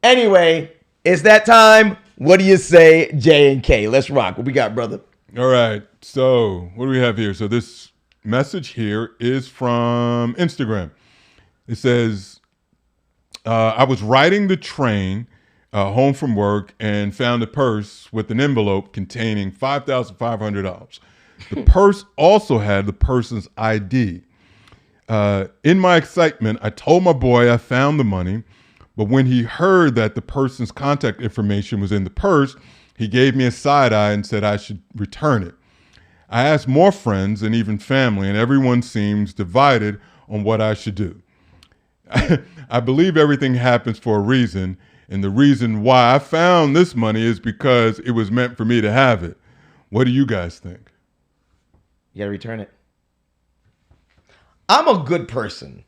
Anyway, it's that time. What do you say, J and K? Let's rock. What we got, brother? All right. So what do we have here? So this message here is from Instagram. It says, I was riding the train home from work and found a purse with an envelope containing $5,500. The purse also had the person's ID. In my excitement, I told my boy I found the money, but when he heard that the person's contact information was in the purse, he gave me a side eye and said I should return it. I asked more friends and even family, and everyone seems divided on what I should do. I believe everything happens for a reason, and the reason why I found this money is because it was meant for me to have it. What do you guys think? You gotta return it. I'm a good person.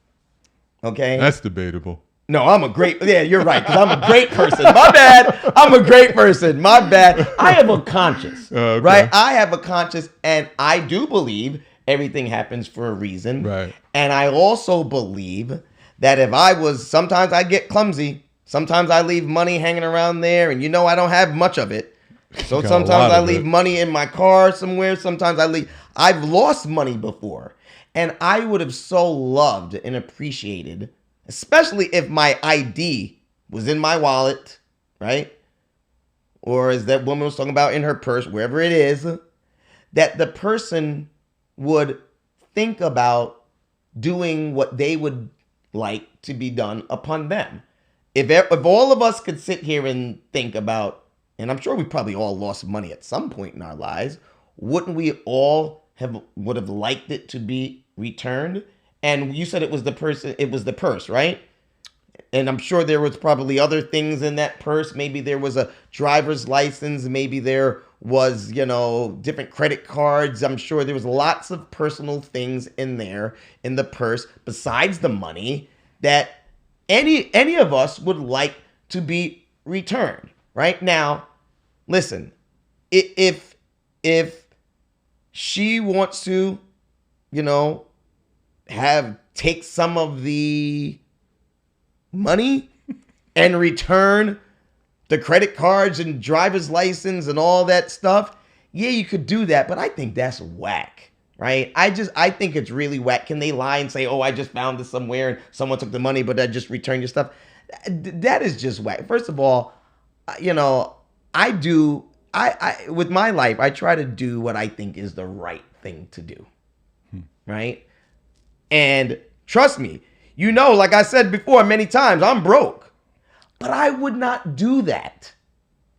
Okay? That's debatable. No, I'm a great, yeah, you're right, because I'm a great person. My bad. I'm a great person. My bad. I have a conscience, Okay. right? I have a conscience, and I do believe everything happens for a reason. Right. And I also believe that sometimes I get clumsy. Sometimes I leave money hanging around there, and I don't have much of it. So sometimes I leave money in my car somewhere. Sometimes I've lost money before. And I would have so loved and appreciated, especially if my ID was in my wallet, right? Or as that woman was talking about, in her purse, wherever it is, that the person would think about doing what they would like to be done upon them. If all of us could sit here and think about, and I'm sure we probably all lost money at some point in our lives, wouldn't we all would have liked it to be returned? And you said it was the purse, right? And I'm sure there was probably other things in that purse. Maybe there was a driver's license. Maybe there was, different credit cards. I'm sure there was lots of personal things in there in the purse besides the money that any of us would like to be returned. Right now, listen, if she wants to, take some of the money and return the credit cards and driver's license and all that stuff, yeah, you could do that, but I think that's whack, right? I think it's really whack. Can they lie and say, oh, I just found this somewhere and someone took the money, but I just returned your stuff? That is just whack. First of all, I with my life, I try to do what I think is the right thing to do, right? And trust me, like I said before many times, I'm broke. But I would not do that.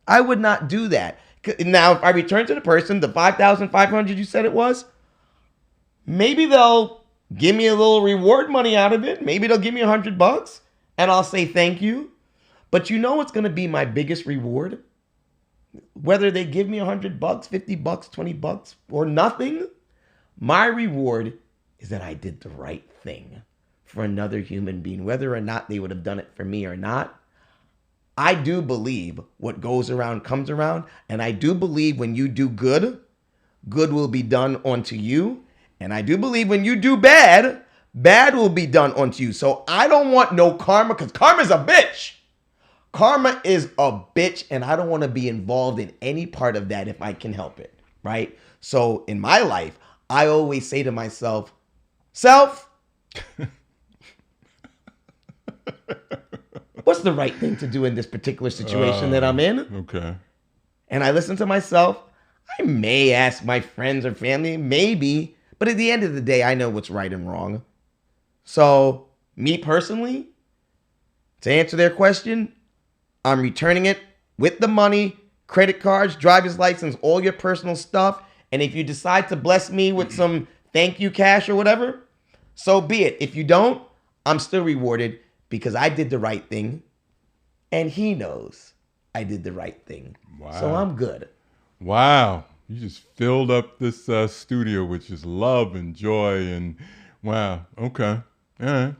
I would not do that. Now, if I return to the person, the $5,500 you said it was, maybe they'll give me a little reward money out of it. Maybe they'll give me $100 and I'll say thank you. But what's going to be my biggest reward? Whether they give me $100, $50, $20, or nothing, my reward is that I did the right thing for another human being, whether or not they would have done it for me or not. I do believe what goes around comes around, and I do believe when you do good, good will be done unto you, and I do believe when you do bad, bad will be done unto you. So I don't want no karma, because karma's a bitch. Karma is a bitch, and I don't want to be involved in any part of that if I can help it, right? So in my life, I always say to myself, self, what's the right thing to do in this particular situation that I'm in? Okay. And I listen to myself. I may ask my friends or family, maybe, but at the end of the day, I know what's right and wrong. So me personally, to answer their question, I'm returning it with the money, credit cards, driver's license, all your personal stuff. And if you decide to bless me with some thank you cash or whatever, so be it. If you don't, I'm still rewarded because I did the right thing. And he knows I did the right thing. Wow. So I'm good. Wow. You just filled up this studio with just love and joy. And wow. Okay. All right.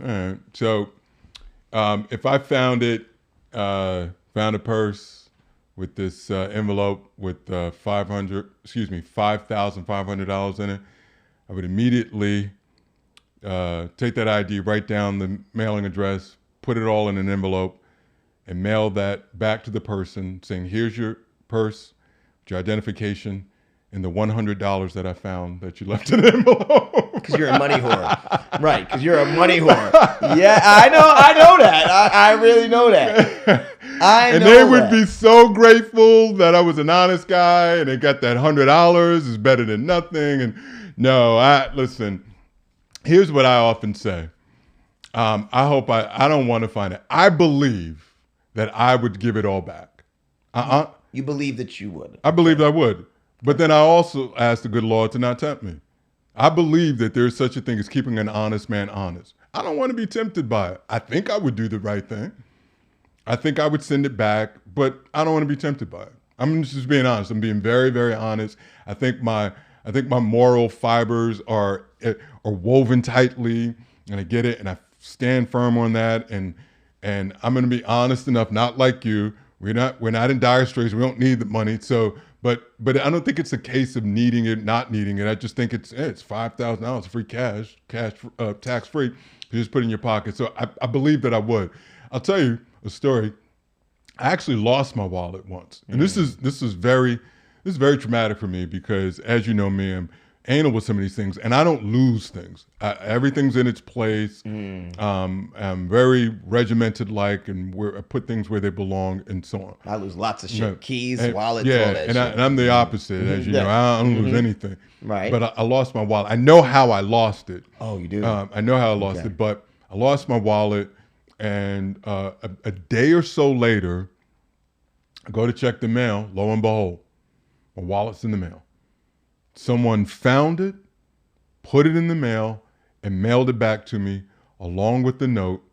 All right. So if I found a purse with this envelope with $5,500 in it, I would immediately take that ID, write down the mailing address, put it all in an envelope, and mail that back to the person saying, here's your purse, your identification, and the $100 that I found that you left in the envelope. Because you're a money whore. Right, because you're a money whore. Yeah, I know that. I really know that. And they would be so grateful that I was an honest guy and they got that $100 is better than nothing. And listen, here's what I often say. I don't want to find it. I believe that I would give it all back. You believe that you would. I believe I would. But then I also ask the good Lord to not tempt me. I believe that there's such a thing as keeping an honest man honest. I don't want to be tempted by it. I think I would do the right thing. I think I would send it back, but I don't want to be tempted by it. I'm just being honest. I'm being very, very honest. I think my moral fibers are woven tightly, and I get it, and I stand firm on that. And I'm going to be honest enough, not like you. We're not in dire straits. We don't need the money. So, but I don't think it's a case of needing it, not needing it. I just think it's $5,000 free cash, tax free. You just put it in your pocket. So I believe that I would. I'll tell you a story. I actually lost my wallet once, and this is very traumatic for me because, as you know me, I'm anal with some of these things, and I don't lose things. Everything's in its place. I'm very regimented, and I put things where they belong, and so on. I lose lots of shit, keys, wallets, all that shit. And I'm the opposite, as you know. I don't lose anything. Right. But I lost my wallet. I know how I lost it. Oh, you do? I know how I lost it, but I lost my wallet, and a day or so later, I go to check the mail. Lo and behold, my wallet's in the mail. Someone found it, put it in the mail, and mailed it back to me along with the note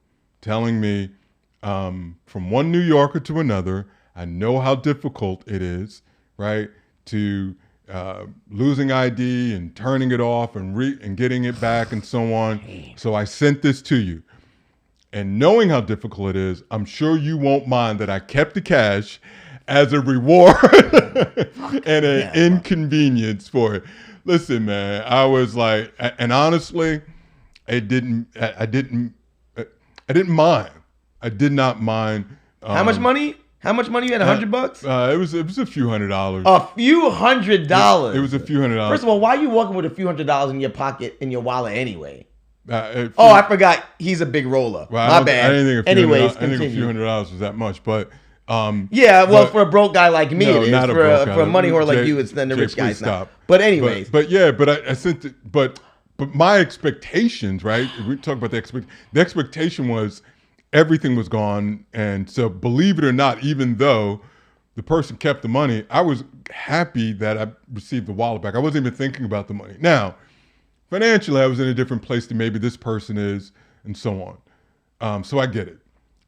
telling me from one New Yorker to another, I know how difficult it is, right, to losing ID and turning it off and getting it back and so on. So I sent this to you. And knowing how difficult it is, I'm sure you won't mind that I kept the cash as a reward and an inconvenience for it. Listen, man, I was like, and honestly, I didn't mind. I did not mind. How much money? How much money you had? $100? It was a few $100s. A few $100. It was a few $100s. First of all, why are you walking with a few $100 in your pocket, in your wallet anyway? I forgot. He's a big roller. Well, My bad. I didn't think Anyways, I think a few $100 was that much, but for a broke guy like me, it is. Not for a money whore like you, it's then the rich guys. Stop. But anyways, I sent it. But my expectations, right? We talk about the expectation was everything was gone, and so believe it or not, even though the person kept the money, I was happy that I received the wallet back. I wasn't even thinking about the money. Now, financially, I was in a different place than maybe this person is, and so on. So I get it.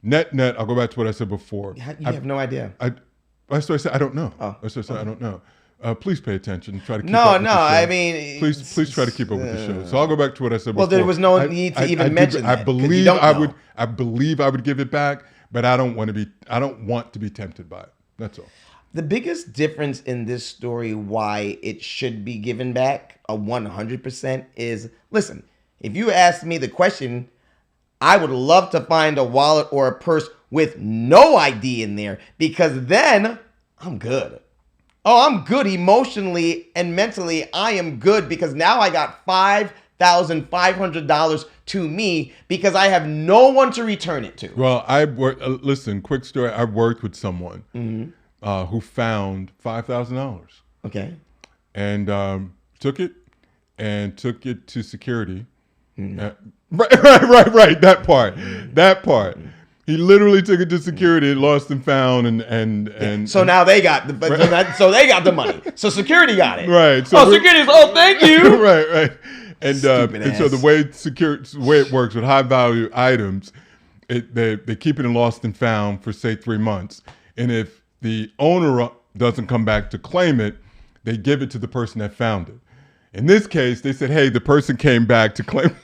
Net, I'll go back to what I said before. You have no idea. That's what I said. I don't know. Oh, that's what I said. I don't know. Please pay attention. Try to keep up with the show. I mean, please try to keep up with the show. So I'll go back to what I said before. Well, there was no need to even mention that. I believe I would give it back, but I don't want to be tempted by it. That's all. The biggest difference in this story, why it should be given back 100% is, listen, if you asked me the question, I would love to find a wallet or a purse with no ID in there, because then I'm good. Oh, I'm good emotionally and mentally. I am good because now I got $5,500 to me because I have no one to return it to. Well, listen, quick story. I worked with someone who found $5,000. Okay. And took it to security. Right. That part. He literally took it to security, lost and found, and so now they got the money. So security got it. Right. So security's thank you. right. And so the way it works with high value items, they keep it in lost and found for say 3 months, and if the owner doesn't come back to claim it, they give it to the person that found it. In this case, they said, hey, the person came back to claim.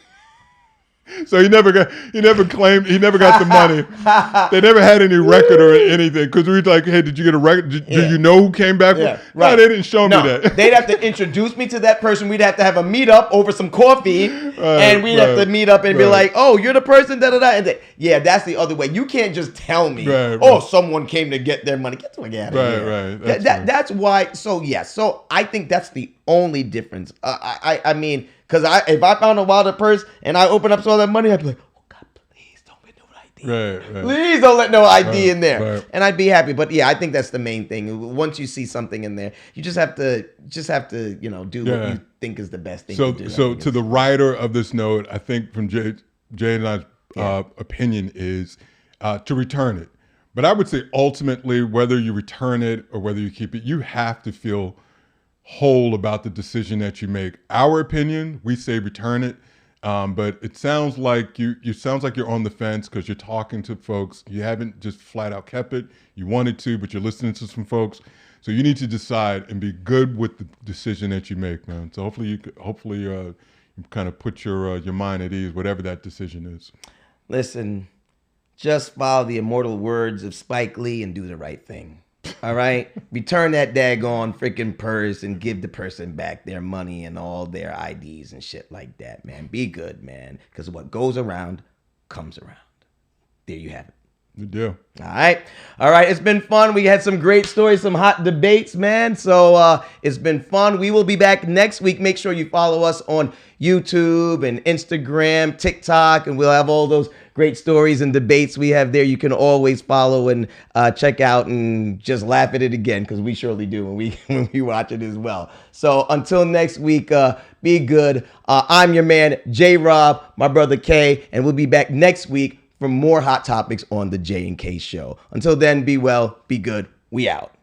So he never got the money. They never had any record or anything because we were like, hey, did you get a record? Do you know who came back? Yeah, right. No, they didn't show me that. They'd have to introduce me to that person. We'd have to have a meetup over some coffee, and we'd have to meet up and be like, oh, you're the person, da-da-da. And yeah, that's the other way. You can't just tell me, someone came to get their money. Get the fuck out of here. Right. That's why. So I think that's the only difference. I mean, because if I found a Wilder purse and I open up all that money, I'd be like, oh God, please don't let no ID. Right. Please don't let no ID in there. Right. And I'd be happy. But yeah, I think that's the main thing. Once you see something in there, you just have to do what you think is the best thing to do. So to the writer of this note, I think from Jay and I's opinion is to return it. But I would say ultimately, whether you return it or whether you keep it, you have to feel whole about the decision that you make. Our opinion, we say return it, but it sounds like you're on the fence because you're talking to folks. You haven't just flat out kept it. You wanted to, but you're listening to some folks. So you need to decide and be good with the decision that you make, man. So hopefully you kind of put your mind at ease, whatever that decision is. Listen, just follow the immortal words of Spike Lee and do the right thing. All right? Return that daggone freaking purse and give the person back their money and all their IDs and shit like that, man. Be good, man. Because what goes around comes around. There you have it. Good deal. All right. It's been fun. We had some great stories, some hot debates, man. So it's been fun. We will be back next week. Make sure you follow us on YouTube and Instagram, TikTok, and we'll have all those great stories and debates we have there. You can always follow and check out and just laugh at it again, because we surely do when we watch it as well. So until next week, be good. I'm your man, J-Rob, my brother K, and we'll be back next week for more hot topics on the J and K Show. Until then, be well, be good. We out.